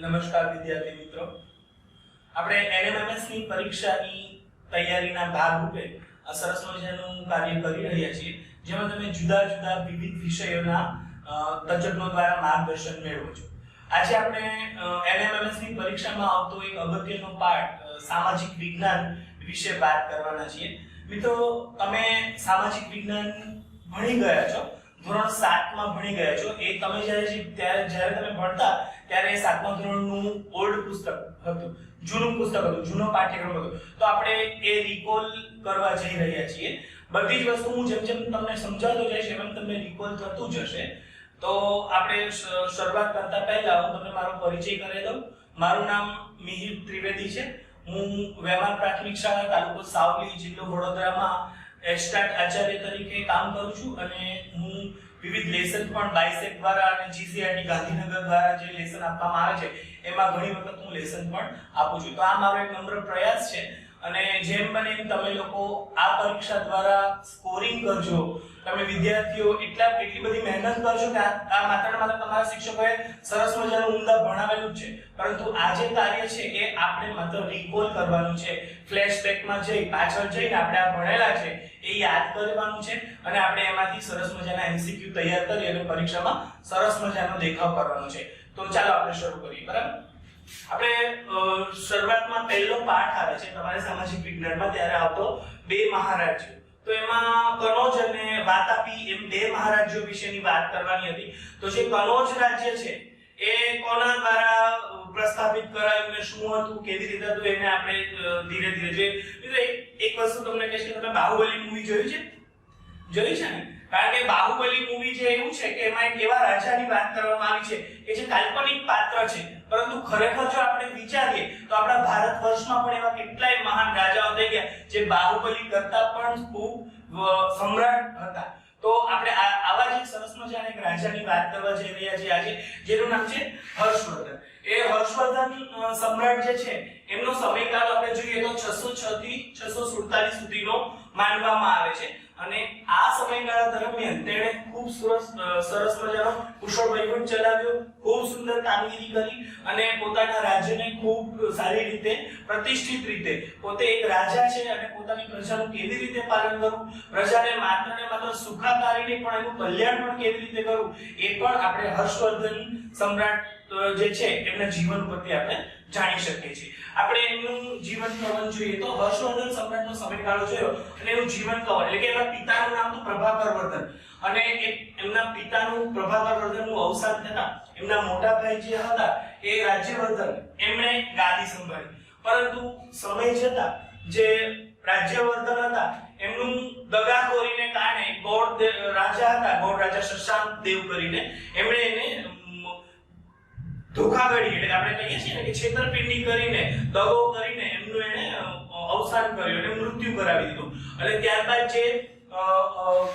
નમસ્કાર વિદ્યાર્થી મિત્રો, આપણે એનએમએમએસ ની પરીક્ષાની તૈયારીના ભાગરૂપે આ સરસ મજાનું કાર્ય કરી રહ્યા છીએ, જેમાં તમે જુદા જુદા વિવિધ વિષયોના તજજ્ઞો દ્વારા માર્ગદર્શન મેળવો છો. આજે આપણે એનએમએમએસ ની પરીક્ષામાં આવતો એક અગત્યનો પાઠ સામાજિક વિજ્ઞાન વિશે વાત કરવાના છીએ. મિત્રો, તમે સામાજિક વિજ્ઞાન ભણી ગયા છો, ધોરણ 7 માં ભણી ગયા છો. એ તમે જ્યારે તમે ભણતા ત્યારે 7મા ધોરણનું ઓલ્ડ પુસ્તક હતું, જૂનું પુસ્તક હતું, જૂનો પાઠ્યક્રમ હતો. તો આપણે એ રિકોલ કરવા જઈ રહ્યા છીએ. બધી જ વસ્તુ હું જેમ જેમ તમને સમજાવતો જઈશ એમ તમને રિકોલ થતું જશે. તો આપણે શરૂઆત કરતા પહેલા હું તમને મારો પરિચય કરી દઉં. મારું નામ મિહિર ત્રિવેદી છે. હું વેમાર પ્રાથમિક શાળા, તાલુકો સાવલી, જિલ્લો વડોદરામાં એસ્ટાટ આચાર્ય તરીકે કામ કરું છું અને હું વિવિધ લેસન પણ બાયસેક દ્વારા અને જીસીઆરટી ગાંધીનગર દ્વારા જે લેસન આપવામાં આવે છે એમાં ઘણી વખત હું લેસન પણ આપું છું. તો આ મારો એક નમ્ર પ્રયાસ છે અને જેમ બને એમ તમે લોકો આ પરીક્ષા દ્વારા સ્કોરિંગ કરજો. તમે વિદ્યાર્થીઓ એટલી બધી મહેનત કરજો કે આ માત્ર તમારા શિક્ષકોએ સરસ મજાનું ઉમદા ભણાવેલું જ છે, પરંતુ આ જે કાર્ય છે એ આપણે માત્ર રિકોલ કરવાનું છે. ફ્લેશબેકમાં જઈ પાછળ જઈને આપણે આ ભણેલા છે એ યાદ કરવાનું છે અને આપણે એમાંથી સરસ મજાના એમસીક્યુ તૈયાર કરી અને પરીક્ષામાં સરસ મજાનો દેખાવ કરવાનો છે. તો ચાલો આપણે શરૂ કરીએ. બરાબર, આપણે શરૂઆતમાં પહેલો પાઠ આવે છે તમારે સામાજિક વિજ્ઞાનમાં, ત્યારે આવતો બે મહારાજ્યો. તો એમાં કનોજ અને વાતાપી એમ બે મહારાજ્યો વિશેની વાત કરવાની હતી. તો જે કનોજ રાજ્ય છે એ કોના દ્વારા પ્રસ્થાપિત કરાયું ને શું હતું, કેવી રીતે હતું, એને આપણે ધીરે ધીરે જોઈએ. મિત્રો, એક વસ્તુ તમને કહીશ કે તમે બાહુબલી મૂવી જોયું છે ને? કારણ કે બાહુબલી મૂવી જે એવું છે કે એમાં એક એવા રાજાની વાત કરવામાં આવી છે કે જે કાલ્પનિક પાત્ર છે, પરંતુ ખરેખર જો આપણે વિચારીએ તો આપણા ભારત વર્ષમાં પણ એવા કેટલાય મહાન રાજાઓ થઈ ગયા જે બાહુબલી કરતા પણ ખૂબ સમ્રાટ હતા. તો આપણે આવા જ સરસ મજાના એક રાજાની વાત કરવા જઈ રહ્યા છીએ આજે, જેનું નામ છે હર્ષવર્ધન. એ હર્ષવર્ધન સમ્રાટ જે છે એમનો સમયગાળો આપણે જોઈએ તો 606 થી 647 સુધીનો માનવામાં આવે છે અને આ સમયગાળા દરમિયાન તેણે ખૂબ સરસ મજાનો કુશળ વહીવટ ચલાવ્યો, ખૂબ સુંદર કામગીરી કરી અને પોતાના રાજ્યને ખૂબ સારી રીતે, પ્રતિષ્ઠિત રીતે, પોતે એક રાજા છે અને પોતાની પ્રજાનું કેવી રીતે પાલન કરવું, પ્રજાને માત્ર ને માત્ર સુખાકારી નહીં પણ એનું કલ્યાણ પણ કેવી રીતે કરવું, એ પણ આપણે હર્ષવર્ધન સમ્રાટ જે છે એમના જીવન પરથી આપણે જાણી શકીએ છીએ. આપણે એમનું જીવન કવન જોઈએ તો હર્ષવર્ધન સમ્રાટનો સમયગાળો જોયો અને એનું જીવન કવન એટલે કે એમના પિતાનું નામ તો પ્રભાકર વર્ધન અને એમના પિતાનું પ્રભાકર વર્ધનનું અવસાન થતા એમના મોટા ભાઈ જે હતા એ રાજ્યવર્ધન એમણે ગાદી સંભાળી. પરંતુ સમય જતા જે રાજ્યવર્ધન હતા એમનું દગાખોરીને કારણે ગોળ રાજા શશાંક દેવ કરીને એમણે એને ધોખાધડી એટલે આપણે કહીએ છીએ ને કે છેતરપિંડી કરીને, દગો કરીને એમનું એને અવસાન કર્યું અને મૃત્યુ કરાવી દીધું. અને ત્યારબાદ જે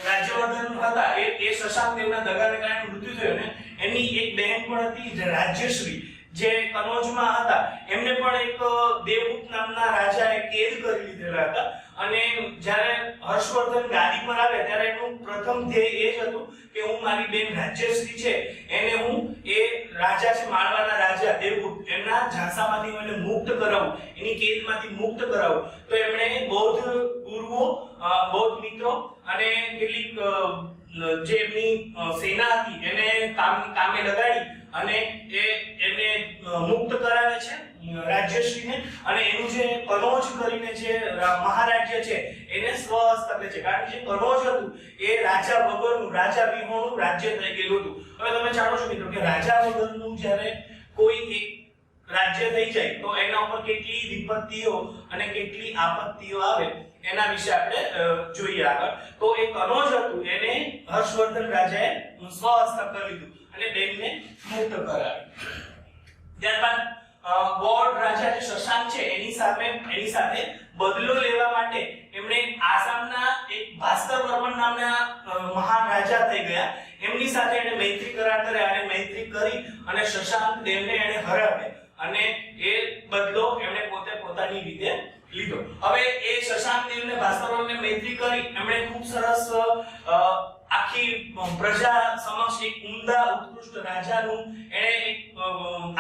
રાજ્યવર્ધન હતા એ શશાંક દેવના દગાને કારણે મૃત્યુ થયું ને એની એક બહેન પણ હતી રાજ્યશ્રી, જે કનોજમાં હતા. એમને પણ એક દેવગુપ્ત નામના રાજાએ કેદ કરી લીધેલા હતા અને જ્યારે હર્ષવર્ધન ગાદી પર આવે ત્યારે એનું પ્રથમ ધ્યેય એ જ હતું કે હું મારી બેન રાજ્યશ્રી છે એને હું એ રાજા છે માળવાના રાજા દેવગુપ્ત એમના ઝાંસામાંથી એને મુક્ત કરાવું, એની કેદમાંથી મુક્ત કરાવું. તો એમણે બૌદ્ધ ગુરુઓ, બૌદ્ધ મિત્રો અને કેટલીક જે એમની સેના હતી એને કામે લગાડી અને એને મુક્ત કરાવે છે રાજ્યશ્રીને અને એનું જે કનોજ કરીને જે મહારાજ્ય છે એને સ્વહસ્તક લે છે. કારણ કે જે કનોજ હતું એ રાજા વગરનું, રાજા વિહોણું રાજ્ય થઈ ગયેલું હતું. હવે તમે જાણો છો મિત્રો કે રાજા વગરનું જ્યારે કોઈ એક રાજ્ય થઈ જાય તો એના ઉપર કેટલી વિપત્તિઓ અને કેટલી આપત્તિઓ આવે એના વિશે આપણે જોઈએ આગળ. તો એ કનોજ હતું એને હર્ષવર્ધન રાજાએ સ્વહસ્તક કરી લીધું અને બેનને મુક્ત કરાવી. ત્યારબાદ ગોળ રાજા જે શશાંક છે એની સાથે બદલો લેવા માટે એમણે આસામના એક ભાસ્કર વર્મન નામના મહાન રાજા થઈ ગયા, એમની સાથે એને મૈત્રી કરાર કર્યા અને મૈત્રી કરી અને શશાંક દેવને એને હરાવ્યા અને એ બદલો એમણે પોતાની રીતે લીધો. હવે એ શશાંક દેવને ભાસ્કર વર્મને મૈત્રી કરી એમણે ખૂબ સરસ આખી પ્રજા સમક્ષ એક ઉમદા ઉત્કૃષ્ટ રાજાનું એને એક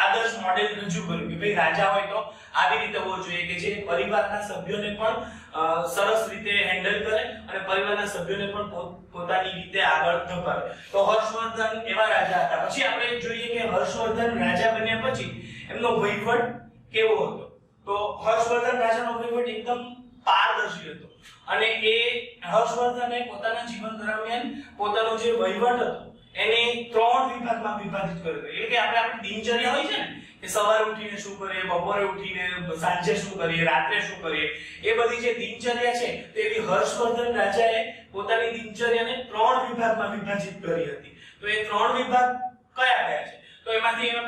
આદર્શ મોડેલ રજૂ કર્યું કે ભાઈ રાજા હોય તો આવી રીતે હોવો જોઈએ કે જે પરિવારના સભ્યોને પણ સરસ રીતે હેન્ડલ કરે અને પરિવારના સભ્યોને પણ પોતાની રીતે આગળ ધપાવે. તો હર્ષવર્ધન એવા રાજા હતા. પછી આપણે જોઈએ કે હર્ષવર્ધન રાજા બન્યા પછી એમનો વહીવટ કેવો હતો. તો હર્ષવર્ધન રાજાનો વહીવટ એકદમ પારદર્શી હતો અને એ હર્ષવર્ધને પોતાના જીવન દરમિયાન પોતાનો જે વહીવટ હતો એને 3 વિભાગમાં વિભાજિત કર્યો. એટલે કે આપણી દિનચર્યા હોય છે ને કે સવારે ઉઠીને શું કરીએ, બપોરે ઉઠીને સાંજે શું કરીએ, રાત્રે શું કરીએ, એ બધી જે દિનચર્યા છે તેવી હર્ષવર્ધન રાજાએ પોતાની દિનચર્યાને 3 વિભાગમાં વિભાજિત કરી હતી. તો એ 3 વિભાગ કયા કયા છે? તો એમાંથી એનો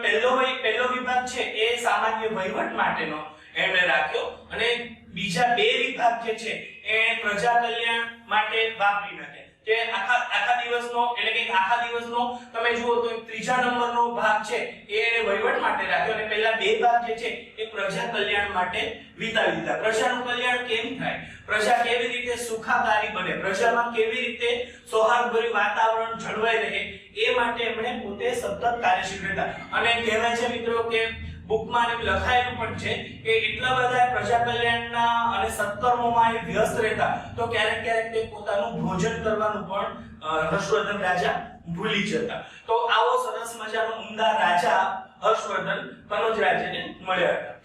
પહેલો વિભાગ છે એ સામાન્ય વહીવટ માટેનો એમણે રાખ્યો અને બીજા 2 વિભાગ જે છે એ પ્રજા કલ્યાણ માટે વાપરી નાખ્યા. જે આખા દિવસનો એટલે કે આખા દિવસનો તમે જુઓ તો ત્રીજા નંબરનો ભાગ છે એ વહીવટ માટે રાખ્યો અને પહેલા 2 ભાગ જે છે એ પ્રજા કલ્યાણ માટે વિતાવી દીધા. પ્રજાનું કલ્યાણ કેમ થાય, પ્રજા કેવી રીતે સુખાકારી બને, પ્રજામાં કેવી રીતે સૌહાર્દભર્યું વાતાવરણ જળવાઈ રહે એ માટે એમણે પોતે સતત કાર્યશીલ રહેતા. અને કહેવાય છે મિત્રો કે બુકમાં એમ લખાયેલું પણ છે કે એટલા બધા પ્રજા કલ્યાણના અને સત્કર્મોમાં એ વ્યસ્ત રહેતા તો ક્યારેક તે પોતાનું ભોજન કરવાનું પણ હર્ષવર્ધન રાજા ભૂલી જતા. તો આવો સરસ મજાનો ઉમદા રાજા હર્ષવર્ધન કનોજ રાજાને મળ્યા હતા.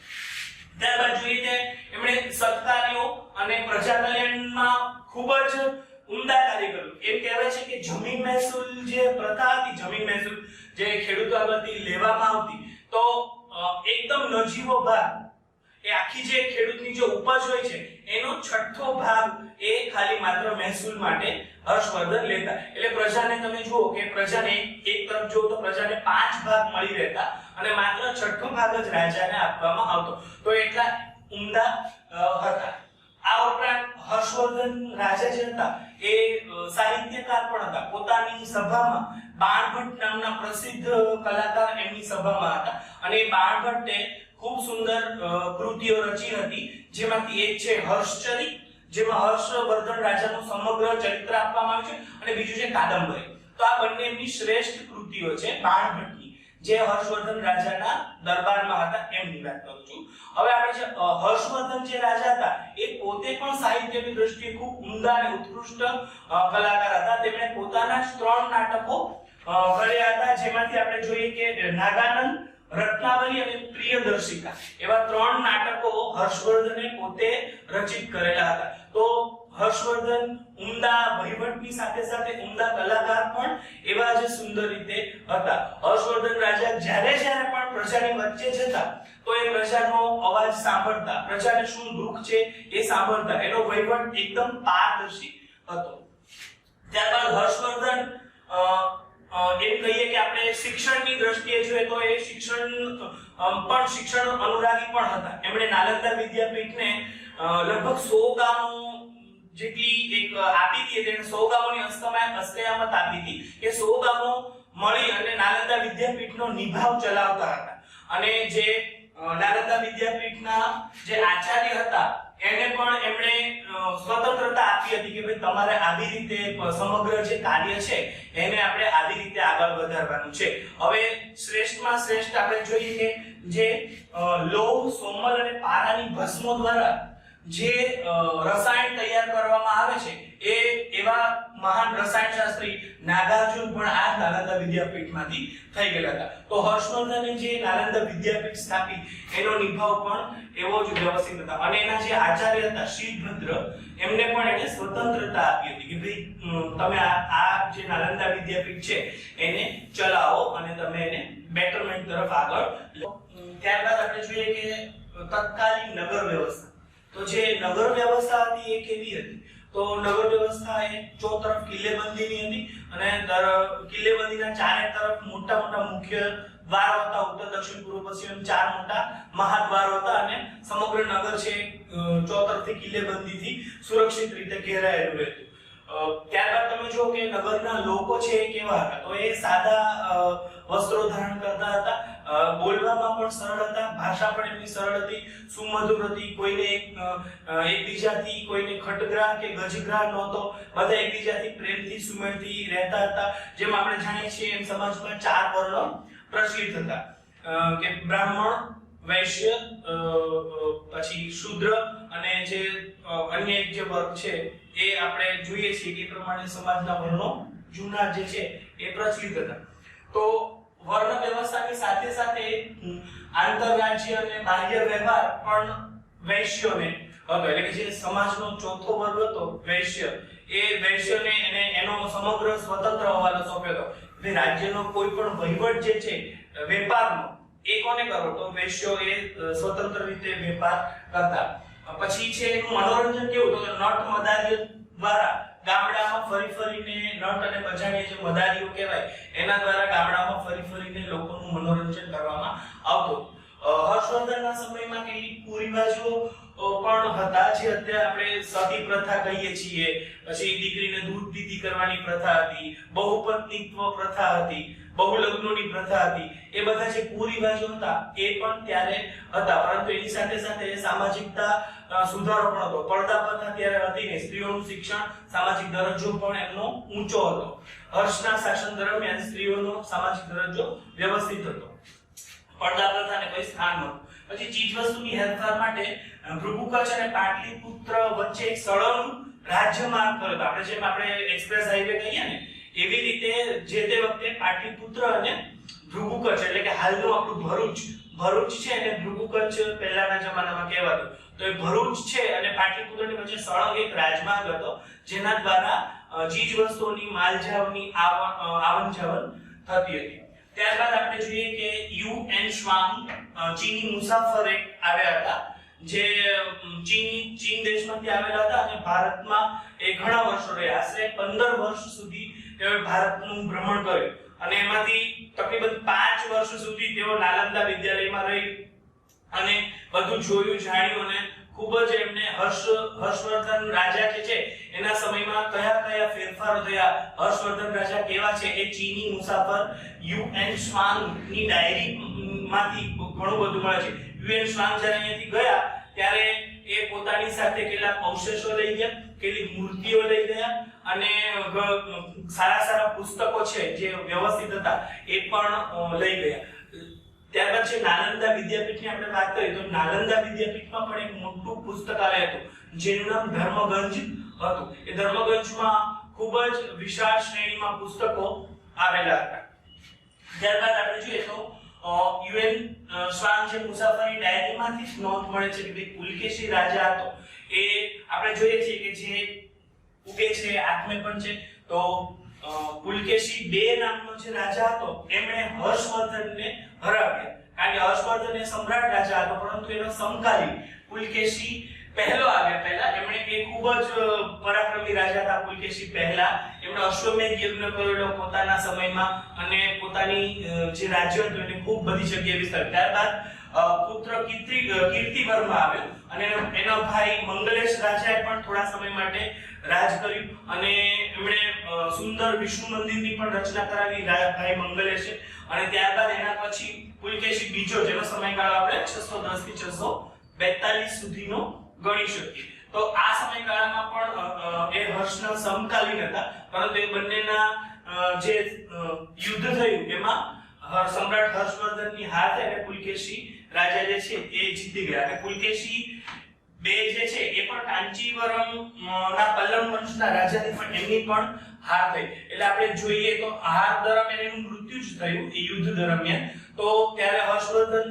ત્યારબાદ જોઈએ કે એમણે સત્કાર્યો અને પ્રજા કલ્યાણમાં ખૂબ જ ઉમદા કાર્ય કર્યું. એમ કહેવાય છે કે જમીન મહેસૂલ જે પ્રથા હતી, જમીન મહેસૂલ જે ખેડૂતો આગળથી લેવામાં આવતી તો એકદમ નજીવો ભાગ એ આખી જે ખેડૂતની જે ઉપજ હોય છે એનો 6થો ભાગ એ ખાલી માત્ર મહેસૂલ માટે હર્ષવર્ધન લેતા. એટલે પ્રજાને તમે જુઓ કે પ્રજાને એક તરફ જો તો પ્રજાને 5 ભાગ મળી રહેતા અને માત્ર 6થો ભાગ જ રાજાને આપવામાં આવતો. તો એટલા ઉમદા હતા. આ ઉપરાંત હર્ષવર્ધન રાજા જે હતા એ સાહિત્યકાર પણ હતા. પોતાની સભામાં બાણભટ્ટ નામના પ્રસિદ્ધ કલાકાર એમની સભામાં હતા અને બાણભટ્ટે ખૂબ સુંદર કૃતિઓ રચી હતી. જેમાંથી એક છે હર્ષચરિત, જેમાં હર્ષવર્ધન રાજાનું સમગ્ર ચરિત્ર આપવામાં આવ્યું છે અને બીજું છે કાદંબરી. તો આ બંને એમની શ્રેષ્ઠ કૃતિઓ છે બાણભટ્ટની, જે હર્ષવર્ધન રાજાના દરબારમાં હતા એમની વાત કરું છું. હવે આપણે જે હર્ષવર્ધન જે રાજા હતા એ પોતે પણ સાહિત્યની દ્રષ્ટિએ ખૂબ ઉમદા અને ઉત્કૃષ્ટ કલાકાર હતા. તેમણે પોતાના જ 3 નાટકો કર્યા હતા. જેમાંથી આપણે જોઈએ કે નાગાનંદ, રત્નાવલી અને પ્રિયદર્શિકા એવા 3 નાટકો હર્ષવર્ધને પોતે રચિત કરેલા હતા. તો હર્ષવર્ધન ઉમદા વહીવટની સાથે સાથે ઉમદા કલાકાર પણ એવા જ સુંદર રીતે હતા. હર્ષવર્ધન રાજા જ્યારે પણ પ્રજાની વચ્ચે જતા તો એ પ્રજાનો અવાજ સાંભળતા, પ્રજાને શું દુઃખ છે એ સાંભળતા. એનો વહીવટ એકદમ પારદર્શી હતો. ત્યારબાદ હર્ષવર્ધન એમ કહીએ કે આપણે શિક્ષણની દ્રષ્ટિએ જોઈએ તો એ શિક્ષણ અનુરાગી પણ હતા. એમણે નાલંદા વિદ્યાપીઠને લગભગ 100 ગામો જેટલી એક આપી હતી. તેને 100 ગામોની અસ્કયામત આપી હતી કે 100 ગામો મળી અને નાલંદા વિદ્યાપીઠનો નિભાવ ચલાવતા હતા. અને જે નાલંદા વિદ્યાપીઠના જે આચાર્ય હતા એને પણ એમણે સ્વતંત્રતા આપી હતી કે ભાઈ તમારે આવી રીતે સમગ્ર જે કાર્ય છે એને આપણે આવી રીતે આગળ વધારવાનું છે. હવે શ્રેષ્ઠમાં શ્રેષ્ઠ આપણે જોઈએ કે જે લોહ, સોમલ અને પારાની ભસ્મો દ્વારા જે રસાયણ તૈયાર કરવામાં આવે છે એ એવા મહાન રસાયણશાસ્ત્રી નાગાર્જુન પણ આ નાલંદા વિદ્યાપીઠમાંથી થઈ ગયેલા હતા. તો હર્ષવર્ધને જે નાલંદા વિદ્યાપીઠ સ્થાપી એનો નિભાવ પણ એવો જ વ્યવસ્થિત હતા. અને એના જે આચાર્ય હતા શીલભદ્ર, એમને પણ એને સ્વતંત્રતા આપી હતી કે ભાઈ તમે આ જે નાલંદા વિદ્યાપીઠ છે એને ચલાવો અને તમે એને બેટરમેન્ટ તરફ આગળ. ત્યારબાદ આપણે જોઈએ કે તત્કાલીન નગર વ્યવસ્થા. તો જે નગર વ્યવસ્થા હતી એ કેવી હતી? તો નગર વ્યવસ્થા એ ચોતરફ કિલ્લેબંધીની હતી અને કિલ્લેબંધીના ચારે તરફ મોટા મોટા મુખ્ય દ્વારો હતા. ઉત્તર, દક્ષિણ, પૂર્વ, પશ્ચિમ 4 મોટા મહાદ્વારો હતા અને સમગ્ર નગર છે ચોતરફથી કિલ્લેબંધીથી સુરક્ષિત રીતે ઘેરાયેલું રહેતું. ત્યારબાદ તમે જો કે નગરના લોકો છે એ કેવા હતા? તો એ સાદા વસ્ત્રો ધારણ કરતા હતા. બોલવામાં પણ સરળ હતા, ભાષા પણ એમની સરળ હતી, સુમધુર હતી, કોઈને એકબીજાથી કોઈને ખટગ્રાહ કે ગજગ્રાહ નહોતો, બધા એકબીજાથી પ્રેમથી સુમેળથી રહેતા હતા. જેમ આપણે જાણીએ છીએ એમ સમાજમાં 4 વર્ણો પ્રચલિત હતા કે બ્રાહ્મણ, વૈશ્ય, પછી શૂદ્ર અને જે અન્ય એક જે વર્ગ છે એ આપણે જોઈએ છીએ કે એ પ્રમાણે સમાજના વર્ણો જૂના જે છે એ પ્રચલિત હતા. તો વર્ણ વ્યવસ્થાની સાથે સાથે આંતરરાજ્ય અને બાહ્ય વ્યવહાર પણ વૈશ્યોને હતો, એટલે કે જે સમાજનો ચોથો વર્ગ હતો વૈશ્ય, એ વૈશ્યને એનો સમગ્ર સ્વતંત્ર હવાલો સોંપ્યો હતો. એટલે રાજ્યનો કોઈ પણ વહીવટ જે છે વેપારનો એ કોને કરો તો વૈશ્યો એ સ્વતંત્ર રીતે વેપાર કરતા. પછી છે એનું મનોરંજન કેવું તો નટ મદારીઓ દ્વારા ગામડામાં ફરી ફરીને નટ અને બજાણીએ જે મદારીઓ કહેવાય એના દ્વારા ગામડામાં ફરી ફરીને લોકોનું મનોરંજન કરવામાં આવતું. હર્ષવર્ધનના સમયમાં કેટલીક કુરિવાજો પણ હતા, જે અત્યારે આપણે સતી પ્રથા કહીએ છીએ, પછી દીકરીને દૂધ દીધી કરવાની પ્રથા હતી, બહુપત્નીત્વ પ્રથા હતી, બહુલગ્નોની પ્રથા હતી. એ બધા જે કુરિવાજો હતા એ પણ ત્યારે હતા, પરંતુ એની સાથે સાથે સામાજિકતા સુધારો પણ હતો. પડદા પ્રથા ત્યારે હતી ને, સ્ત્રીઓનું શિક્ષણ, સામાજિક દરજ્જો પણ એમનો ઊંચો હતો. હર્ષના શાસન દરમિયાન સ્ત્રીઓનો સામાજિક દરજ્જો વ્યવસ્થિત હતો, પડદા પ્રથાને કોઈ સ્થાન નહોતું. પછી ચીજવસ્તુની હેરફેર માટે ભૃગુકચ્છ અને પાટલીપુત્ર વચ્ચે એક સળંગ રાજ્ય માર્ગ કર્યો હતો. આપણે એક્સપ્રેસ હાઈવે કહીએ ને એવી રીતે જે તે વખતે પાટલીપુત્ર અને ભૃગુકચ્છ એટલે કે હાલનું આપણું ભરૂચ છે અને ભૃગુકચ્છ પહેલાના જમાનામાં કહેવાતું. તો એ ભરૂચ છે અને પાટલીપુત્રની વચ્ચે સળંગ એક રાજમાર્ગ હતો, જેના દ્વારા ચીજવસ્તુઓની માલજાવની આવન જાવન થતી હતી. ત્યારબાદ આપણે જોઈએ કે યુ.એન. શ્વાંગ ચીની મુસાફર એક આવ્યા હતા, જે ચીન દેશમાંથી આવેલા હતા અને ભારતમાં એ ઘણા વર્ષો રહ્યા, આશરે 15 વર્ષ સુધી તેઓએ ભારતનું ભ્રમણ કર્યું અને એમાંથી તકરીબન 5 વર્ષ સુધી તેઓ નાલંદા વિદ્યાલયમાં રહી અને બધું જોયું, જાણ્યું અને ખૂબ જ એમને હર્ષવર્ધન રાજા જે છે એના સમયમાં કયા કયા ફેરફારો થયા, હર્ષવર્ધન રાજા કેવા છે એ ચીની મુસાફર યુ.એન. શ્વાંગની ડાયરીમાંથી ઘણું બધું મળે છે. યુ.એન. શ્વાંગ જ્યારે અહીંયાથી ગયા ત્યારે એ પોતાની સાથે કેટલાક અવશેષો લઈ ગયા, કેટલીક મૂર્તિઓ લઈ ગયા અને સારા પુસ્તકો છે જે વ્યવસ્થિત હતા એ પણ લઈ ગયા. ત્યારબાદ છે નાલંદા વિદ્યાપીઠની આપણે વાત કરીએ તો નાલંદા વિદ્યાપીઠમાં પણ એક મોટું પુસ્તકાલય હતું જેનું નામ ધર્મગંજ હતું. એ ધર્મગંજમાં ખૂબ જ વિશાળ શ્રેણીમાં પુસ્તકો આવેલા હતા. ત્યારબાદ આપણે જોઈએ તો યુએન શ્વાંગ જે મુસાફરની ડાયરીમાંથી જ નોંધ મળે છે કે પુલકેશી રાજા હતો. એ આપણે જોઈએ છીએ કે જે ઉગે છે આત્મે પણ છે. તો પુલકેશી II નામનો જે રાજા હતો એમણે હર્ષવર્ધનને હરાવ્યા, કારણ કે હર્ષવર્ધન એ સમ્રાટ રાજા હતો પરંતુ એનો સમકાલીન પુલકેશી પહેલો આવ્યા. પહેલા એમણે એ ખૂબ જ પરાક્રમી રાજા હતા પુલકેશી પહેલા. એમણે અશ્વમેધ યજ્ઞ કરેલો પોતાના સમયમાં અને પોતાની જે રાજ્ય હતું એને ખૂબ બધી જગ્યાએ વિસ્તાર્યું. ત્યારબાદ પુત્ર કીર્તિવર્મા આવ્યો અને એનો ભાઈ મંગલેશ રાજાએ પણ થોડા સમય માટે રાજ કર્યું અને એમણે સુંદર વિષ્ણુ મંદિરની પણ રચના કરાવી ભાઈ મંગલેશે. અને ત્યારબાદ એના પછી પુલકેશી બીજો, જેનો સમયગાળો આપણે 610 થી 642 સુધીનો ગણી શકીએ. તો આ સમયગાળામાં પણ એ હર્ષના સમકાલીન હતા, પરંતુ એ બંનેના જે યુદ્ધ થયું એમાં સમ્રાટ હર્ષવર્ધનની હાર થઈ અને પુલકેશી રાજા જે છે એ જીતી ગયા. અને પુલકેશી II જે છે એ પણ કાંચીવરમ ના પલ્લવ વંશના રાજાની પણ એમની પણ હાર થઈ. એટલે આપણે જોઈએ તો હાર દરમિયાન એનું મૃત્યુ જ થયું એ યુદ્ધ દરમિયાન. તો ત્યારે હર્ષવર્ધન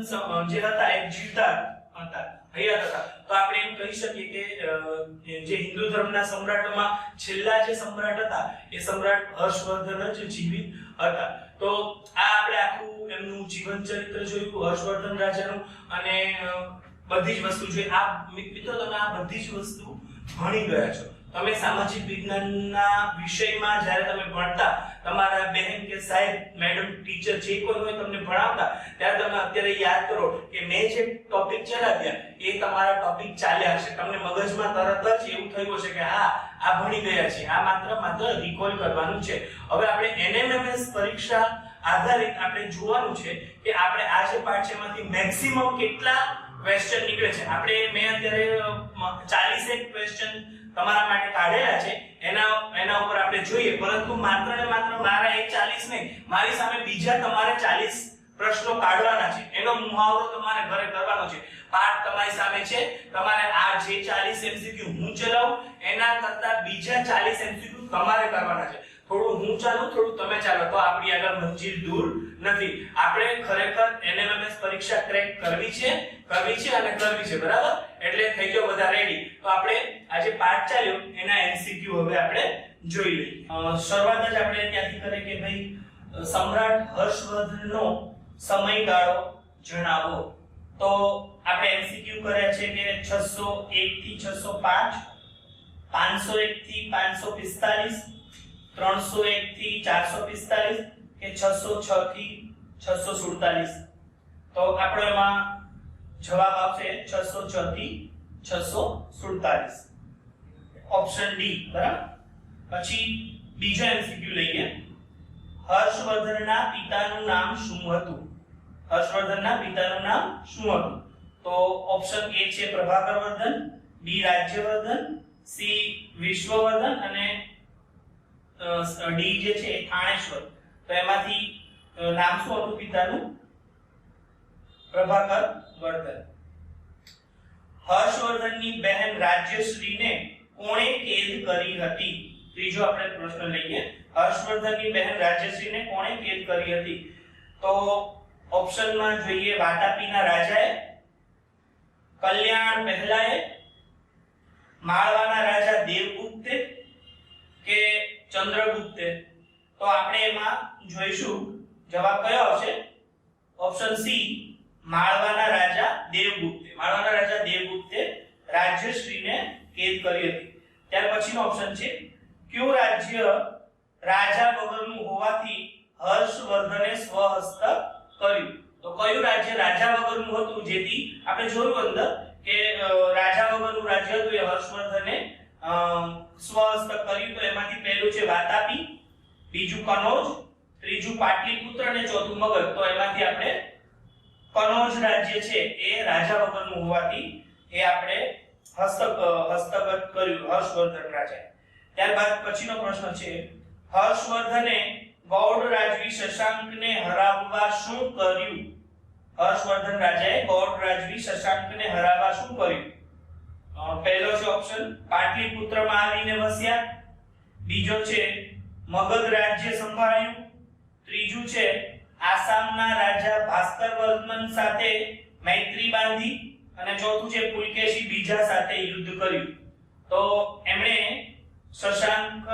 જે હતા એ જીવતા હતા, હયાત હતા. તો આપણે એમ કહી શકીએ કે જે હિન્દુ ધર્મના સમ્રાટોમાં છેલ્લા જે સમ્રાટ હતા એ સમ્રાટ હર્ષવર્ધન જ જીવિત હતા. તો આ આપણે આખું એમનું જીવન ચરિત્ર જોયું હર્ષવર્ધન રાજાનું અને બધી જ વસ્તુ જોઈએ. આ મિત્રો તમે આ બધી જ વસ્તુ ભણી ગયા છો. તમે સામાજિક વિજ્ઞાનના વિષયમાં જ્યારે તમે ભણતા, તમારા બહેન કે સાહેબ, મેડમ, ટીચર જે કોઈ હોય તમને ભણાવતા, ત્યારે તમે અત્યારે યાદ કરો કે મેં જે ટોપિક ચલાવ્યા એ તમારા ટોપિક ચાલ્યા હશે. તમને મગજમાં તરત જ એવું થયું હશે કે હા આ ભણી ગયા છીએ, આ માત્ર રિકોલ કરવાનું છે. હવે આપણે NMMS પરીક્ષા આધારિત આપણે જોવાનું છે કે આપણે આ જે પાઠ છે એમાંથી મેક્સિમમ કેટલા ક્વેશ્ચન નીકળે છે. મેં અત્યારે 41 ક્વેશ્ચન તમારા માટે કાઢેલા છે, એના ઉપર આપણે જોઈએ. પરંતુ માત્ર ને માત્ર મારા એ 40 નહીં, મારી સામે બીજા તમારે 40 પ્રશ્નો કાઢવાના છે. એનો મુહાવરો તમારે ઘરે કરવાનો છે. પાઠ તમારી સામે છે, તમારે આ જે 40 MCQ હું ચલાવું એના કરતા બીજા 40 MCQ તમારે કરવાના છે. થોડું હું ચાલું, થોડું તમે ચાલો, તો આપણી આગળ મંજિલ દૂર નથી. આપણે ખરેખર NMMS પરીક્ષા ક્રેક કરવી છે અને કરવી છે, બરાબર? એટલે થઈ જાવ બધા રેડી. તો આપણે આજે પાઠ ચાલ્યો એના MCQ હવે આપણે જોઈ લઈએ. શરૂઆત જ આપણે ત્યાંથી કરીએ કે ભાઈ સમ્રાટ હર્ષવર્ધનનો સમયગાળો જણાવો. તો આપણે MCQ કર્યા છે કે 601 થી 605, 501 થી 545, 301 થી 445 કે 606 થી 647. તો આપણો એમાં જવાબ આવશે 606 થી 647, ઓપ્શન ડી, બરાબર? પછી બીજો MCQ લઈએ. હર્ષવર્ધનના પિતાનું નામ શું હતું? હર્ષવર્ધનના પિતાનું નામ શું હતું? તો ઓપ્શન A છે પ્રભાકરવર્ધન, B રાજ્યવર્ધન, C વિશ્વવર્ધન અને ડી જે છે થાણેશ્વર. તો એમાંથી નામ શું હતું પિતાનું? પ્રભાકરવર્ધન. હર્ષવર્ધનની બહેન રાજ્યશ્રીને કોણે કેદ કરી હતી? ત્રીજો આપણે પ્રશ્ન લઈએ. હર્ષવર્ધનની બહેન રાજ્યશ્રીને કોણે કેદ કરી હતી? તો ઓપ્શનમાં જોઈએ વાતાપીના રાજાએ, કલ્યાણ પહેલાએ, માળવાના રાજા દેવગુપ્તે કે ચંદ્રગુપ્તે. તો આપણે એમાં જોઈશું જવાબ કયો આવશે. ઓપ્શન સી માળવાના રાજા દેવગુપ્તે. માળવાના રાજા દેવગુપ્તે રાજ્યશ્રીને કેદ કરી હતી. ત્યાર પછીનો ઓપ્શન છે કયું રાજ્ય રાજા વગરનું હોવાથી હર્ષવર્ધને સ્વહસ્તક કર્યું? તો કયું રાજ્ય રાજા વગરનું હતું, જેથી આપણે જોયું અંદર કે રાજા વગરનું રાજ્ય હતું એ હર્ષવર્ધને સ્વહસ્તક કર્યું. તો એમાંથી પહેલું છે વાતાપી, બીજું કનોજ, ત્રીજું પાટલીપુત્ર અને ચોથું મગધ. તો એમાંથી આપણે કનોજ રાજ્ય છે એ રાજા વગરનું હોવાથી એ આપણે હસ્તગત કર્યું હર્ષવર્ધન રાજાએ. ત્યારબાદ પછીનો પ્રશ્ન છે હર્ષવર્ધને ગૌડ રાજવી શશાંકને હરાવવા શું કર્યું? હર્ષવર્ધન રાજાએ ગૌડ રાજવી શશાંકને હરાવવા શું કર્યું? પહેલો છે ઓપ્શન પાટલીપુત્રમાં આવીને વસ્યા, બીજો છે મગધ રાજ્ય સંભાળ્યું, ત્રીજું છે આસામના રાજા ભાસ્કરવર્મન સાથે મૈત્રી બાંધી અને ચોથું છે પુલકેશી બીજા સાથે યુદ્ધ કર્યું. તો એમણે શશાંક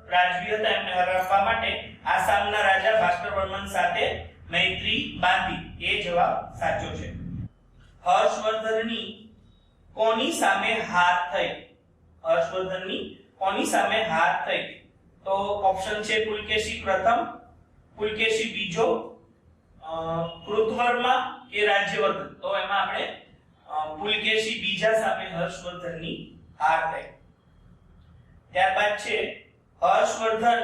રાજવી હતા એમને હરાવવા માટે આસામના રાજા ભાસ્કરવર્મન સાથે મૈત્રી બાંધી. એ જવાબ સાચો છે. હર્ષવર્ધનની કોની સામે હાર થઈ? હર્ષવર્ધનની કોની સામે હાર થઈ? તો ઓપ્શન છે પુલકેશી પ્રથમ, પુલકેશી બીજો, કૃતવર્મા કે રાજ્યવર્ધન. તો એમાં આપણે પુલકેશી બીજા સામે હર્ષવર્ધનની હાર થઈ. ત્યારબાદ છે હર્ષવર્ધન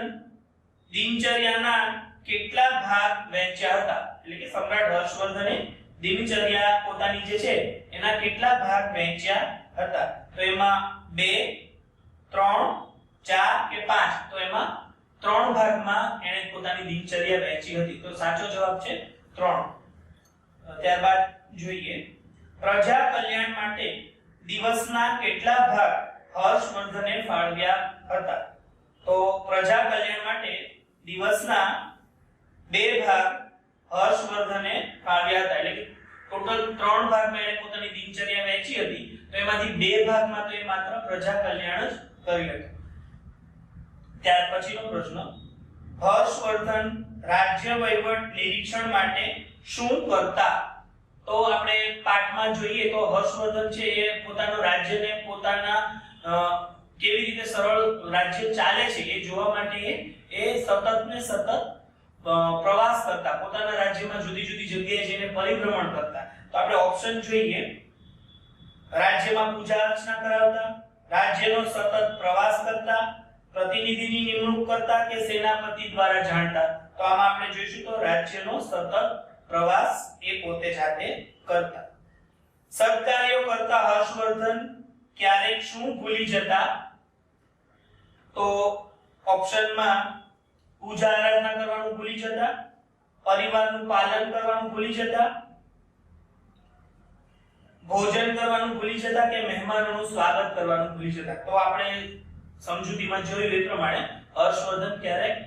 દિનચર્યાના કેટલા ભાગ વહેંચ્યા હતા? એટલે કે સમ્રાટ હર્ષવર્ધને દિનચર્યા પોતાની જે છે એના કેટલા ભાગ વહેંચ્યા હતા? તો એમાં 2, 3, 4 કે 5. તો એમાં 3 ભાગમાં એણે પોતાની દિનચર્યા વહેંચી હતી. તો સાચો જવાબ છે 3. ત્યારબાદ જોઈએ પ્રજા કલ્યાણ માટે દિવસના કેટલા ભાગ હર્ષવર્ધને ફાળવ્યા હતા? તો પ્રજા કલ્યાણ માટે દિવસના 2 ભાગ હર્ષવર્ધને ફાળવ્યા હતા. એટલે કે ટોટલ 3 ભાગમાં એણે પોતાની દિનચર્યા વહેંચી હતી. તો એમાંથી 2 ભાગમાં તો એ માત્ર પ્રજા કલ્યાણ જ કરી હતું. ત્યાર પછીનો પ્રશ્ન હર્ષવર્ધન રાજ્ય વહીવટ નિરીક્ષણ માટે શું કરતા? તો આપણે પાઠમાં જોઈએ તો હર્ષવર્ધન છે એ પોતાનું રાજ્યને પોતાના કેવી રીતે સરળ રાજ્ય ચાલે છે એ જોવા માટે એ સતત પ્રવાસ કરતા, પોતાના રાજ્યમાં જુદી જુદી જગ્યાએ જઈને પરિભ્રમણ કરતા. તો આપણે ઓપ્શન જોઈએ રાજ્યમાં પૂજા અર્ચના કરાવતા, રાજ્યનો સતત પ્રવાસ કરતા, પ્રતિનિધિની નિમણૂક કરતા કે સેનાપતિ દ્વારા જાણતા? તો આમાં આપણે જોઈશું તો રાજ્યનો સતત પ્રવાસ એ પોતે જાતે કરતા. સત્કાર્યો કરતા હર્ષવર્ધન ક્યારેક શું ભૂલી જતા? તો ઓપ્શનમાં પૂજા આરાધના કરવાનું ભૂલી જતા, પરિવારનું પાલન કરવાનું ભૂલી જતા, ભોજન કરવાનું ભૂલી જતા કે મહેમાનોનું સ્વાગત કરવાનું ભૂલી જતા? તો આપણે સમજૂતીમાં જોયું એ પ્રમાણે હર્ષવર્ધન ક્યારેક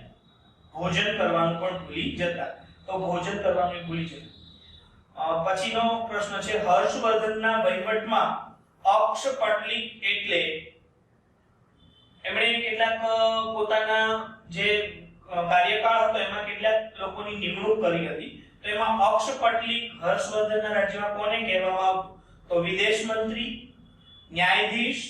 ભોજન કરવાનું પણ ભૂલી જતા. તો ભોજન કરવાનું ભૂલી જતા. પછીનો પ્રશ્ન છે હર્ષવર્ધનના વહીવટમાં અક્ષપટલિક એટલે? એમણે કેટલાક પોતાના જે કાર્યકાળ હતો એમાં કેટલાક લોકોની નિમણૂક કરી હતી. તો એમાં અક્ષપટલિક હર્ષવર્ધનના રાજ્યમાં કોને કહેવામાં આવતું? તો વિદેશ મંત્રી, ન્યાયાધીશ,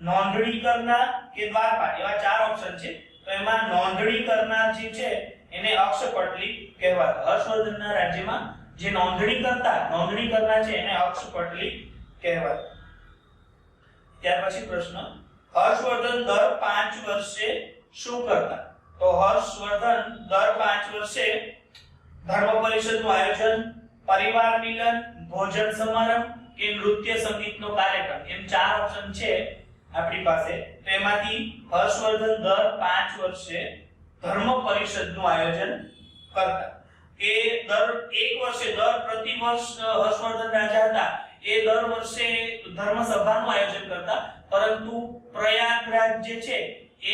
નોંધણી કરનાર કે દ્વારપાલ? એવા ચાર ઓપ્શન છે. તો એમાં નોંધણી કરનાર જે છે એને અક્ષપટલિક કહેવાતા. હર્ષવર્ધનના રાજ્યમાં જે નોંધણી કરનાર છે એને અક્ષપટલિક કહેવાતા. ત્યાર પછી પ્રશ્ન હર્ષવર્ધન દર 5 વર્ષે શું કરતા? તો હર્ષવર્ધન દર 5 વર્ષે ધર્મ પરિષદનું આયોજન, પરિવાર મિલન, ભોજન સમારંભ કે નૃત્ય સંગીતનો કાર્યક્રમ, એમ ચાર ઓપ્શન છે આપણી પાસે. તો એમાંથી હર્ષવર્ધન દર 5 વર્ષે ધર્મ પરિષદનું આયોજન કરતા. એ દર 1 વર્ષે પ્રતિ વર્ષ હર્ષવર્ધન રાજા હતા એ દર વર્ષે ધર્મ સભાનું આયોજન કરતા, પરંતુ પ્રયાગરાજ જે છે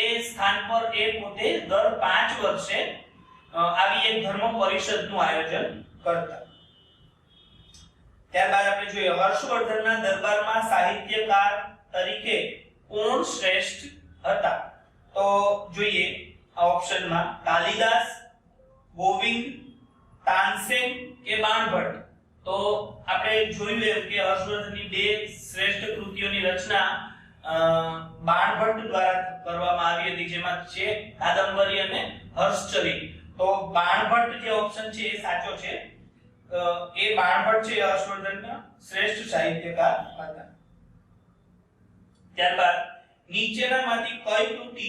એ સ્થાન પર એ પોતે દર 5 વર્ષે આવી એક ધર્મ પરિષદનું આયોજન કરતા. ત્યારબાદ આપણે જોઈએ હર્ષવર્ધનના દરબારમાં સાહિત્યકાર તરીકે કોણ શ્રેષ્ઠ હતા? તો જોઈએ આ ઓપ્શનમાં કાલિદાસ, ગોવિંદ, તાનસેન કે બાણભટ્ટ? તો આપણે જોયું એમ કે હર્ષવર્ધનની બે શ્રેષ્ઠ કૃતિઓની રચના બાણભટ્ટ દ્વારા કરવામાં આવી હતી, જેમાં છે કાદંબરી અને હર્ષચરિત. તો બાણભટ્ટ જે ઓપ્શન છે એ સાચો છે. એ બાણભટ્ટ છે હર્ષવર્ધનના શ્રેષ્ઠ સાહિત્યકાર હતા. ત્યારબાદ નીચેનામાંથી કઈ કૃતિ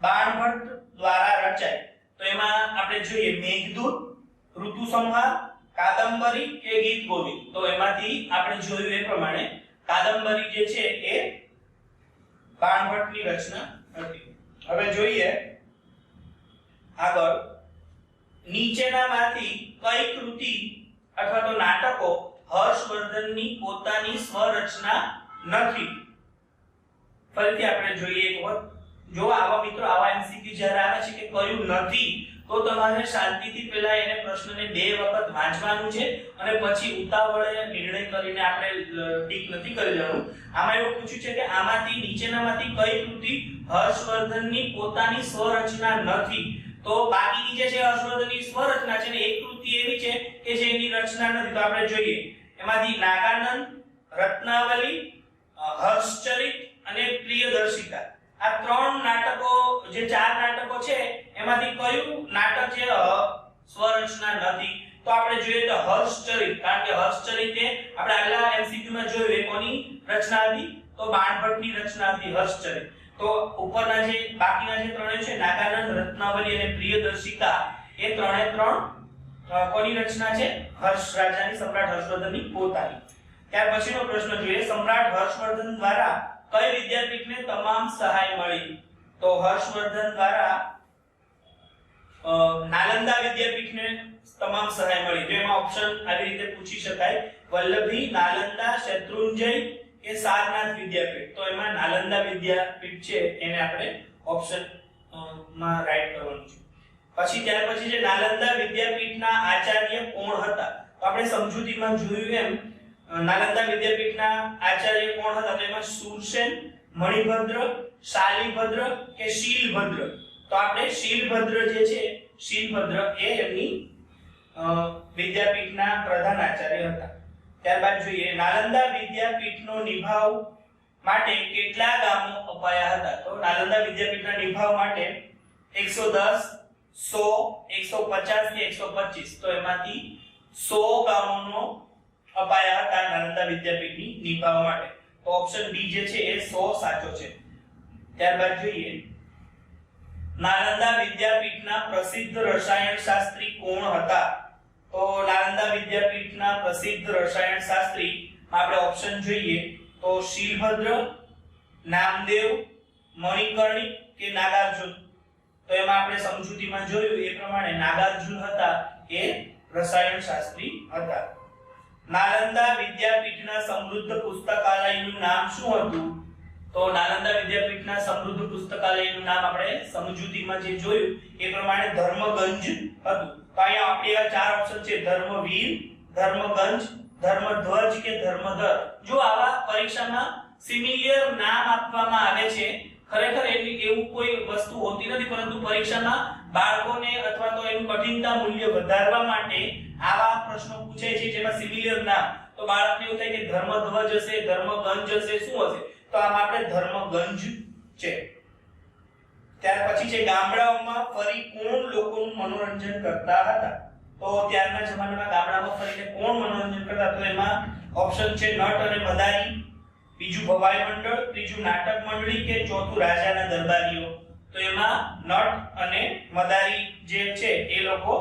બાણભટ્ટ દ્વારા રચાઈ? તો એમાં આપણે જોઈએ મેઘદૂત, ઋતુસંહાર, કાદંબરી કે ગીત ગોવિંદ? તો એમાંથી આપણે જોયું એ પ્રમાણે કાદંબરી જે છે એ બાણભટ્ટની રચના હતી. હવે જોઈએ આગળ નીચેનામાંથી કઈ કૃતિ અથવા તો નાટકો હર્ષવર્ધનની પોતાની સ્વરચના નથી? ફરીથી આપણે જોઈએ એક વખત. જો આવા મિત્રો આવા એમસીક્યુ જ્યારે આવે છે કે કયું નથી, તો તમારે શાંતિથી પહેલા એને પ્રશ્નને 2 વખત વાંચવાનું છે અને પછી ઉતાવળે નિર્ણય કરીને આપણે ટીક નથી કરી દેવાનું. આમાં એવું પૂછ્યું છે કે આમાંથી નીચેનામાંથી કઈ કૃતિ હર્ષવર્ધનની પોતાની સ્વરચના નથી? તો બાકીની જે છે હર્ષવર્ધનની સ્વરચના છે ને એક કૃતિ એવી છે કે જે એની રચના નથી. તો આપણે જોઈએ એમાંથી નાગાનંદ, રત્નાવલી, હર્ષચરિત અને પ્રિયદર્શિકા, આ 3 નાટકો જે 4 નાટકો છે એમાંથી કયું નાટક છે સ્વરચના નથી? તો આપણે જોઈએ તો હર્ષચરિત, કારણ કે હર્ષચરિત એ આપણે આગલા એમસીક્યુ માં જોયું એ કોની રચના હતી? તો બાણભટ્ટની રચના હતી હર્ષચરિત. તો ઉપરના જે બાકીના જે ત્રણે છે નાગાનંદ, રત્નાવલી અને પ્રિયદર્શિકા, એ ત્રણે ત્રણ કોની રચના છે? હર્ષ રાજાની, સમ્રાટ હર્ષવર્ધનની પોતાની. ત્યાર પછીનો પ્રશ્ન જોઈએ સમ્રાટ હર્ષવર્ધન દ્વારા કઈ વિદ્યાપીઠને તમામ સહાય મળી? તો હર્ષવર્ધન દ્વારા નાલંદા વિદ્યાપીઠને તમામ સહાય મળી. તો એમાં ઓપ્શન આવી રીતે પૂછી શકાય વલ્લભી, નાલંદા, શત્રુંજય કે સારનાથ વિદ્યાપીઠ? તો એમાં નાલંદા વિદ્યાપીઠ છે એને આપણે ઓપ્શન માં રાઈટ કરવાનું છે. પછી ત્યાર પછી જે નાલંદા વિદ્યાપીઠના આચાર્ય કોણ હતા? તો આપણે સમજૂતીમાં જોયું એમ નાલંદા વિદ્યાપીઠના આચાર્ય કોણ હતા? તો એમાં શૂરસેન, મણિભદ્ર, શાલિભદ્ર કે શીલભદ્ર? તો આપણે શીલભદ્ર જે છે શીલભદ્ર એ એમની વિદ્યાપીઠના પ્રધાન આચાર્ય હતા. ત્યારબાદ જોઈએ નાલંદા વિદ્યાપીઠનો નિભાવ માટે કેટલા ગામો અપાયા હતા? તો નાલંદા વિદ્યાપીઠના નિભાવ માટે 110, 100, 150 કે 125? તો એમાંથી 100 ગામોનો અપાયા હતા નાલંદા વિદ્યાપીઠની નિભાવ માટે. તો ઓપ્શન બી જે છે એ 100 સાચો છે. ત્યારબાદ જોઈએ નાલંદા વિદ્યાપીઠના પ્રસિદ્ધ રસાયણશાસ્ત્રી કોણ હતા? તો નાલંદા વિદ્યાપીઠના પ્રસિદ્ધ રસાયણશાસ્ત્રી આપણે ઓપ્શન જોઈએ તો શીલભદ્ર, નામદેવ, મણિકર્ણિક કે નાગાર્જુન. તો એમાં આપણે સમજૂતીમાં જોયું એ પ્રમાણે નાગાર્જુન હતા એ રસાયણશાસ્ત્રી હતા. નાલંદા વિદ્યાપીઠના સમૃદ્ધ પુસ્તકાલયનું નામ શું હતું? તો નાલંદા વિદ્યાપીઠના સમૃદ્ધ પુસ્તકાલયનું નામ આપણે સમજૂતીમાં જે જોયું એ પ્રમાણે ધર્મગંજ હતું. તો અહીંયા આપણે ચાર ઓપ્શન છે: ધર્મવીર, ધર્મગંજ, ધર્મધ્વજ કે ધર્મધર. જો આવા પરીક્ષામાં સિમિલિયર નામ આપવામાં આવે છે, ખરેખર એવું કોઈ વસ્તુ હોતી નથી, પરંતુ પરીક્ષામાં બાળકોને અથવા તો એનું કઠિનતા મૂલ્ય વધારવા માટે આવા પ્રશ્નો પૂછાય છે જેમાં સિમિલિયર નામ. તો બાળકને એવું થાય કે ધર્મધ્વજ હશે, ધર્મગંજ હશે, શું હશે? તો આમાં આપણે ધર્મગંજ છે. ત્યાર પછી છે ગામડાઓમાં ફરી કોણ લોકોનું મનોરંજન કરતા હતા? તો ત્યારના જમાનામાં ગામડામાં ફરીને કોણ મનોરંજન કરતા? તો એમાં ઓપ્શન છે નટ અને મદારી, બીજું ભવાઈ મંડળ, ત્રીજું નાટક મંડળી કે ચોથું રાજાના દરબારીઓ. તો એમાં નટ અને મદારી જે છે એ લોકો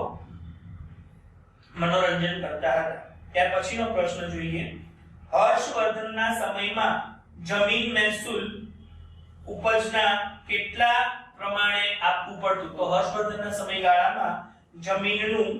મનોરંજન કરતા હતા. ત્યાર પછીનો પ્રશ્ન જોઈએ હર્ષવર્ધનના સમયમાં જમીન મહેસૂલ ઉપજના કેટલા પ્રમાણે આપવું પડતું? તો હર્ષવર્ધનના સમયગાળામાં જમીનનું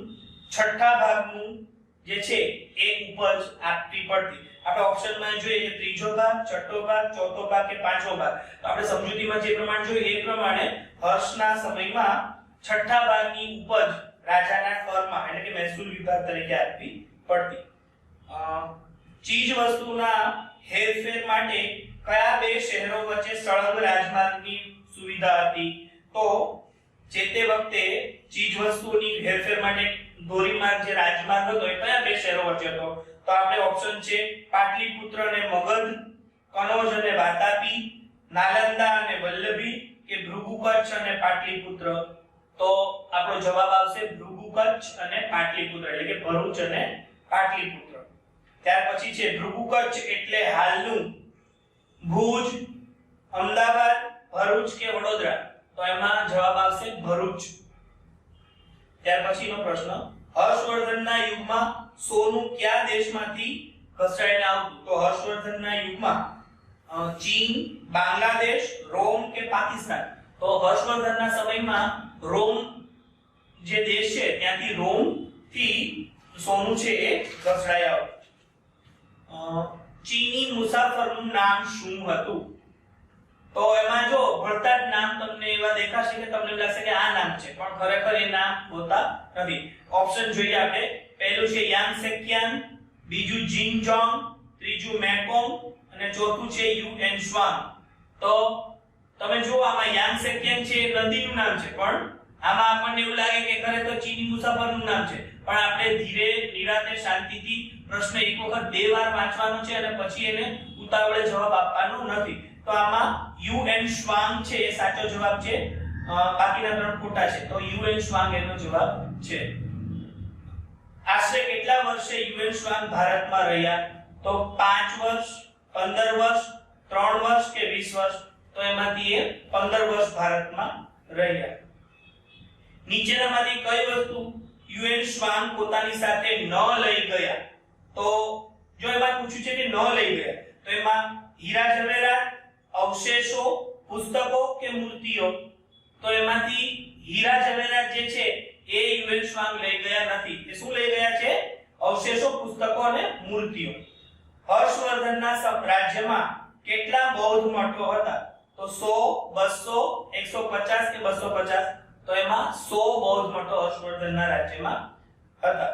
છઠ્ઠા ભાગનું જે છે એ ઉપજ આપવી પડતી. આપણે ઓપ્શનમાં જોઈએ કે ત્રીજો ભાગ, છઠ્ઠો ભાગ, ચોથો ભાગ કે પાંચમો ભાગ. તો આપણે સમજૂતીમાં જે પ્રમાણે જોઈએ એ પ્રમાણે હર્ષના સમયમાં છઠ્ઠા ભાગની ઉપજ રાજાના કરમાં એટલે કે મહેસૂલ વિભાગ તરીકે આપવી પડતી. ચીજ વસ્તુના હેરફેર માટે કયા બે શહેરો વચ્ચે સળંગ રાજમાર્ગની સુવિધા હતી? તો જે તે વખતે ચીજ વસ્તુની હેરફેર માટે ધોરીમાર્ગ જે રાજમાર્ગ હતો એ કયા બે શહેરો વચ્ચે હતો? તો આપણે ઓપ્શન છે પાટલીપુત્ર અને મગધ, કનોજ અને વાતાપી, નાલંદા અને વલ્લભી કે ભૃગુ કચ્છ અને પાટલીપુત્ર. તો આપણો જવાબ આવશે ભૃગુ કચ્છ અને પાટલીપુત્ર એટલે કે ભરૂચ અને પાટલીપુત્ર. ત્યાર પછી છે ભૃગુ કચ્છ એટલે હાલનું ભુજ, અમદાવાદ, ભરૂચ કે વડોદરા. તો એમાં જવાબ આવશે ભરૂચ. ત્યાર પછીનો પ્રશ્ન હર્ષવર્ધનના યુગમાં સોનું કયા દેશમાંથી ઘસાઈને આવતું? તો હર્ષવર્ધનના યુગમાં ચીન, બાંગ્લાદેશ, રોમ કે પાકિસ્તાન. તો હર્ષવર્ધનના સમયમાં રોમ જે દેશ છે ત્યાંથી રોમ થી સોનું છે એ ઘસાઈ આવતું. ચીની મુસાફરનું નામ શું હતું? તો એમાં જો ભળતા જ નામ તમને એવા દેખાશે કે તમને લાગશે કે આ નામ છે, પણ ખરેખર એ નામ હોતા નથી. ઓપ્શન જોઈએ આપણે. પહેલું છે યાંગ સેક્યાન, બીજું જિનજોંગ, ત્રીજું મેકોંગ અને ચોથું છે યુએન શ્વાંગ. તો તમે જો આમાં યાંગ સેક્યાન છે એ નદીનું નામ છે, પણ આમાં આપણને એવું લાગે કે ખરેખર ચીની મુસાફરનું નામ છે. પણ આપણે ધીરે નિરાતે શાંતિથી પ્રશ્ન એક વખત બે વાર વાંચવાનો છે અને પછી એને ઉતાવળે જવાબ આપવાનો નથી. તો આમાં યુએન શ્વાંગ છે એ સાચો જવાબ છે, બાકીના ત્રણ ખોટા છે. તો યુએન શ્વાંગ એનો જવાબ છે. આશરે કેટલા વર્ષે યુએન શ્વાંગ ભારતમાં રહ્યા? તો 5 વર્ષ, 15 વર્ષ, 3 વર્ષ કે 20 વર્ષ. તો એમાંથી એ 15 વર્ષ ભારતમાં રહ્યા. નીચેનામાંથી કઈ વસ્તુ યુએન શ્વાંગ પોતાની સાથે ન લઈ ગયા? તો જો એમાં પૂછ્યું છે કે ન લઈ ગયા, તો એમાં હીરા જવેરાત, અવશેષો, પુસ્તકો કે મૂર્તિઓ. તો એમાંથી હીરા જવેરાત જે છે એ યુએન શ્વાંગ લઈ ગયા નથી. એ શું લઈ ગયા છે? અવશેષો, પુસ્તકો અને મૂર્તિઓ. હર્ષવર્ધનના રાજ્યમાં કેટલા બૌદ્ધ મઠો હતા? તો 100, 200, 150 કે 250. તો એમાં 100 બૌદ્ધ મઠો હર્ષવર્ધનના રાજ્યમાં હતા.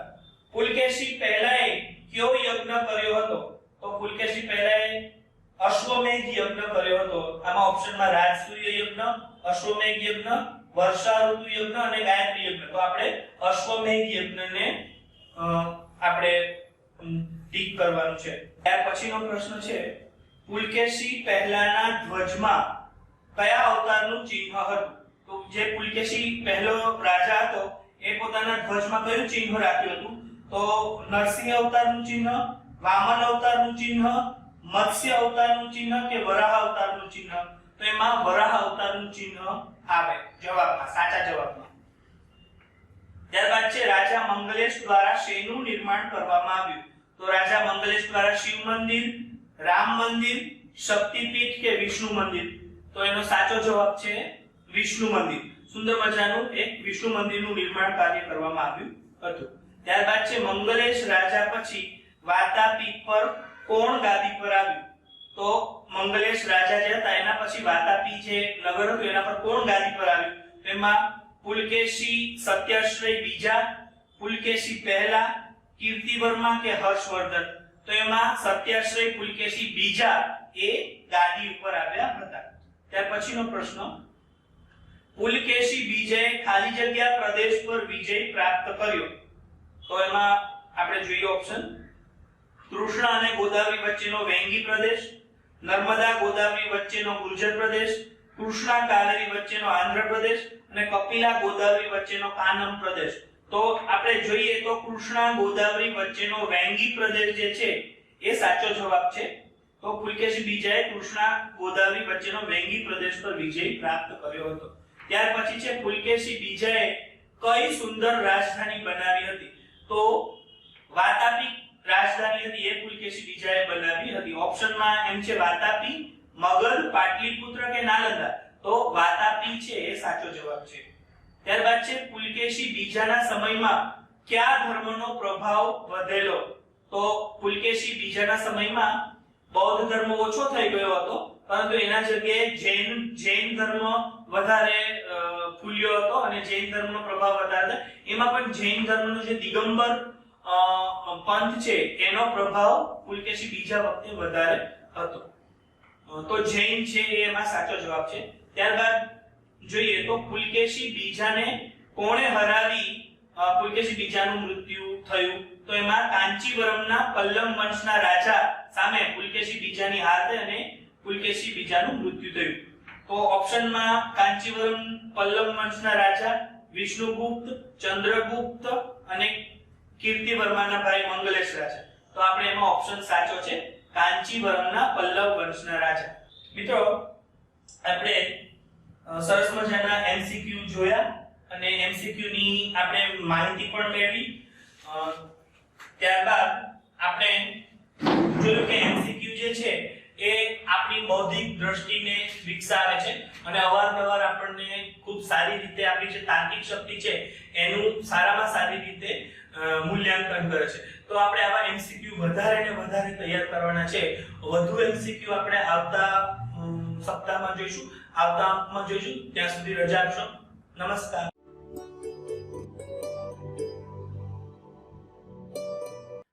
પુલકેશી પહેલાએ કયો યજ્ઞ કર્યો હતો? તો પુલકેશી પહેલાએ અશ્વમેઘ યજ્ઞ કર્યો હતો. આમાં ઓપ્શનમાં રાજસૂય યજ્ઞ, અશ્વમેઘ યજ્ઞ, વર્ષા ઋતુ યજ્ઞ અને ગાયત્રી યજ્ઞ. તો આપણે અશ્વમેઘ યજ્ઞને આપણે ટીક કરવાનું છે. ત્યાર પછીનો પ્રશ્ન છે પુલકેશી પહેલાના ધ્વજમાં કયા અવતારનું ચિહ્ન હતું? તો જે પુલકેશી પહેલો રાજા હતો એ પોતાના ધ્વજમાં કયું ચિહ્ન રાખ્યું હતું? તો નરસિંહ અવતારનું ચિહ્ન, વામન અવતારનું ચિહ્ન, મત્સ્ય અવતારનું ચિહ્ન કે વરાહ અવતારનું ચિહ્ન? તો એમાં વરાહ અવતારનું ચિહ્ન આવે જવાબમાં, સાચા જવાબમાં. ત્યારબાદ છે રાજા મંગલેશ દ્વારા શેનું નિર્માણ કરવામાં આવ્યું? તો રાજા મંગલેશ દ્વારા શિવ મંદિર, રામ મંદિર, શક્તિપીઠ કે વિષ્ણુ મંદિર? તો એનો સાચો જવાબ છે વિષ્ણુ મંદિર. સુંદર મજાનું એક વિષ્ણુ મંદિરનું નિર્માણ કાર્ય કરવામાં આવ્યું હતું. ત્યારબાદ છે મંગલેશ રાજા પછી વાતાપી પર કોણ ગાદી પર આવ્યું? તો મંગલેશ રાજા જે હતા એના પછી વાતાપી જે નગર હતું એના પર કોણ ગાદી પર આવ્યું? તેમાં પુલકેશી સત્યાશ્રય બીજા, પુલકેશી પહેલા, કીર્તિવર્મા કે હર્ષવર્ધન? તો એમાં સત્યાશ્રય પુલકેશી બીજા એ ગાદી ઉપર આવ્યા હતા. ત્યાર પછીનો પ્રશ્ન, પુલકેશી બીજાએ ખાલી જગ્યા પ્રદેશ પર વિજય પ્રાપ્ત કર્યો? તો એમાં આપણે જોઈએ ઓપ્શન, કૃષ્ણ અને ગોદાવરી વચ્ચેનો વેંગી પ્રદેશ, નર્મદા ગોદાવરી વચ્ચેનો ગુર્જર પ્રદેશ, કૃષ્ણા કાવેરી વચ્ચેનો આંધ્ર પ્રદેશ અને કપિલા ગોદાવરી વચ્ચેનો કાનમ પ્રદેશ? તો આપણે જોઈએ તો કૃષ્ણા ગોદાવરી વચ્ચેનો વેંગી પ્રદેશ જે છે એ સાચો જવાબ છે. તો પુલકેશી બીજાએ કૃષ્ણા ગોદાવરી વચ્ચેનો વેંગી પ્રદેશ પર વિજય પ્રાપ્ત કર્યો હતો. ત્યાર પછી છે પુલકેશી બીજાએ કઈ સુંદર રાજધાની બનાવી હતી? તો વાતાપી રાજધાની હતી એ પુલકેશી બીજાએ બનાવી હતી. ઓપ્શનમાં એમ છે વાતાપી, મગધ, પાટલીપુત્ર કે નાલંદા? તો વાતાપી છે એ સાચો જવાબ છે. ત્યારબાદ છે પુલકેશી બીજાના સમયમાં કયા ધર્મનો પ્રભાવ વધેલો? તો પુલકેશી બીજાના સમયમાં બૌદ્ધ ધર્મ ઓછો થઈ ગયો હતો, પરંતુ એના જગ્યાએ જૈન ધર્મ વધારે ફૂલ્યો હતો અને જૈન ધર્મનો પ્રભાવ વધારે હતો. એમાં પણ જૈન ધર્મનો જે દિગંબર પંથ છે એનો પ્રભાવ પુલકેશી બીજા વખતે વધારે હતો. તો જૈન છે એ એમાં સાચો જવાબ છે. ત્યારબાદ જોઈએ તો પુલકેશી બીજાને કોણે હરાવી પુલકેશી બીજાનું મૃત્યુ થયું? તો એમાં કાંચીવરમના પલ્લવ વંશના રાજા સામે પુલકેશી બીજાની હાર થઈ અને પુલકેશી બીજાનું મૃત્યુ થયું. તો ઓપ્શનમાં કાંચીવરમ પલ્લવ વંશના રાજા, વિષ્ણુગુપ્ત, ચંદ્રગુપ્ત અને કીર્તિવર્માના ભાઈ મંગલેશ રાજા. તો આપણે એમાં ઓપ્શન સાચો છે કાંચીવરમના પલ્લવ વંશના રાજા. મિત્રો આપણે સરસ મજાના એમસીક્યુ જોયા અને એમસીક્યુ ની આપણે માહિતી પણ મેળવી. ત્યારબાદ આપણે જોયું કે એમસીક્યુ જે છે એ આપણી બૌદ્ધિક દ્રષ્ટિને વિકસાવે છે અને અવારનવાર આપણને ખૂબ સારી રીતે આપણી જે તાર્કિક શક્તિ છે એનું સારામાં સારી રીતે મૂલ્યાંકન કરે છે. તો આપણે આવા એમસીક્યુ વધારે ને વધારે તૈયાર કરવાના છે. વધુ એમસીક્યુ આપણે આવતા સપ્તાહમાં જોઈશું, આવતા અંકમાં જોઈશું. ત્યાં સુધી રજા આપશો. નમસ્કાર.